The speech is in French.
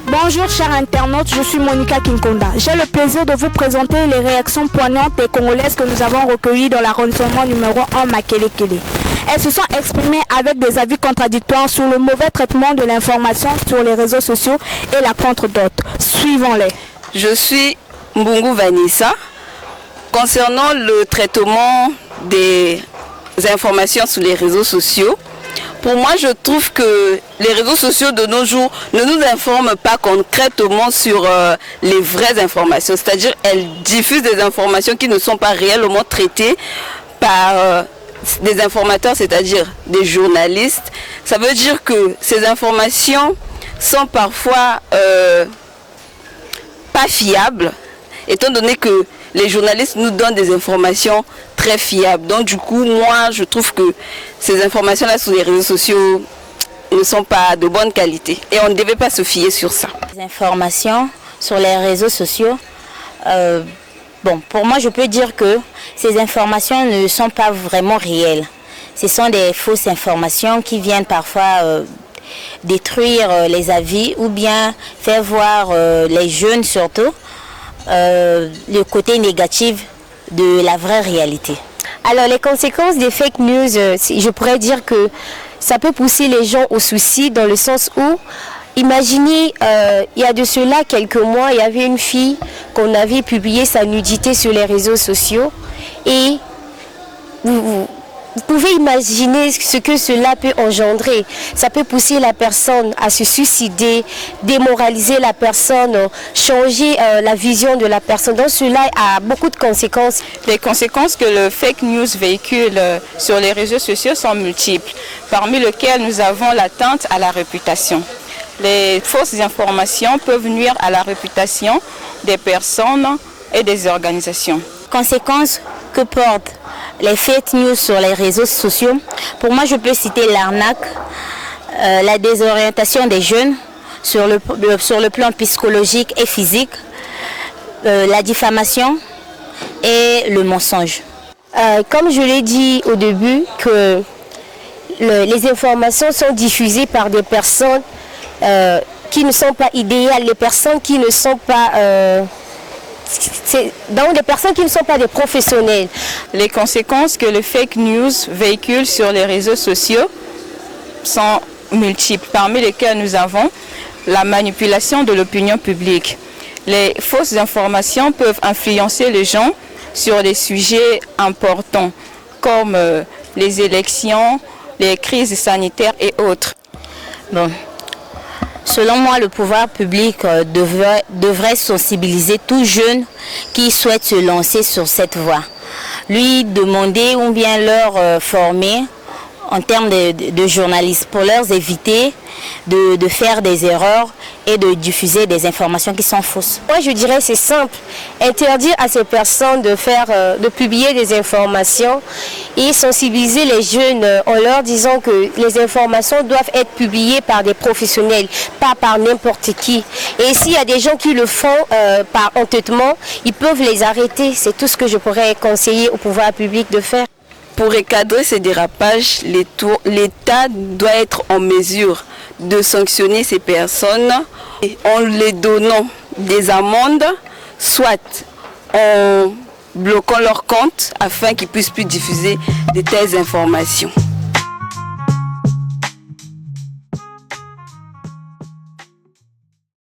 Bonjour chers internautes, je suis Monica Kinkonda. J'ai le plaisir de vous présenter les réactions poignantes des Congolaises que nous avons recueillies dans l'arrondissement numéro 1 Makelekele. Elles se sont exprimées avec des avis contradictoires sur le mauvais traitement de l'information sur les réseaux sociaux et la contre-dote. Suivons-les. Je suis Mbungu Vanessa. Concernant le traitement des informations sur les réseaux sociaux, pour moi, je trouve que les réseaux sociaux de nos jours ne nous informent pas concrètement sur les vraies informations. C'est-à-dire qu'elles diffusent des informations qui ne sont pas réellement traitées par des informateurs, c'est-à-dire des journalistes. Ça veut dire que ces informations sont parfois pas fiables, étant donné que les journalistes nous donnent des informations très fiables. Donc du coup, moi, je trouve que ces informations-là sur les réseaux sociaux ne sont pas de bonne qualité. Et on ne devait pas se fier sur ça. Les informations sur les réseaux sociaux, pour moi, je peux dire que ces informations ne sont pas vraiment réelles. Ce sont des fausses informations qui viennent parfois détruire les avis ou bien faire voir les jeunes surtout le côté négatif de la vraie réalité. Alors les conséquences des fake news, je pourrais dire que ça peut pousser les gens au suicide dans le sens où, imaginez, il y a de cela quelques mois, il y avait une fille qu'on avait publié sa nudité sur les réseaux sociaux et vous pouvez imaginer ce que cela peut engendrer. Ça peut pousser la personne à se suicider, démoraliser la personne, changer la vision de la personne. Donc cela a beaucoup de conséquences. Les conséquences que le fake news véhicule sur les réseaux sociaux sont multiples, parmi lesquelles nous avons l'atteinte à la réputation. Les fausses informations peuvent nuire à la réputation des personnes et des organisations. Conséquences que portent les fake news sur les réseaux sociaux, pour moi je peux citer l'arnaque, la désorientation des jeunes sur le plan psychologique et physique, la diffamation et le mensonge. Comme je l'ai dit au début, que les informations sont diffusées par des personnes qui ne sont pas idéales, les personnes qui ne sont pas... donc des personnes qui ne sont pas des professionnels. Les conséquences que le fake news véhicule sur les réseaux sociaux sont multiples, parmi lesquelles nous avons la manipulation de l'opinion publique. Les fausses informations peuvent influencer les gens sur des sujets importants comme les élections, les crises sanitaires et autres. Selon moi, le pouvoir public devrait sensibiliser tout jeune qui souhaite se lancer sur cette voie. Lui demander ou bien leur former en termes de journalistes pour leur éviter de faire des erreurs et de diffuser des informations qui sont fausses. Moi je dirais c'est simple, interdire à ces personnes de publier des informations et sensibiliser les jeunes en leur disant que les informations doivent être publiées par des professionnels, pas par n'importe qui. Et s'il y a des gens qui le font par entêtement, ils peuvent les arrêter. C'est tout ce que je pourrais conseiller au pouvoir public de faire. Pour recadrer ces dérapages, l'État doit être en mesure de sanctionner ces personnes en les donnant des amendes, soit en bloquant leur compte afin qu'ils ne puissent plus diffuser de telles informations.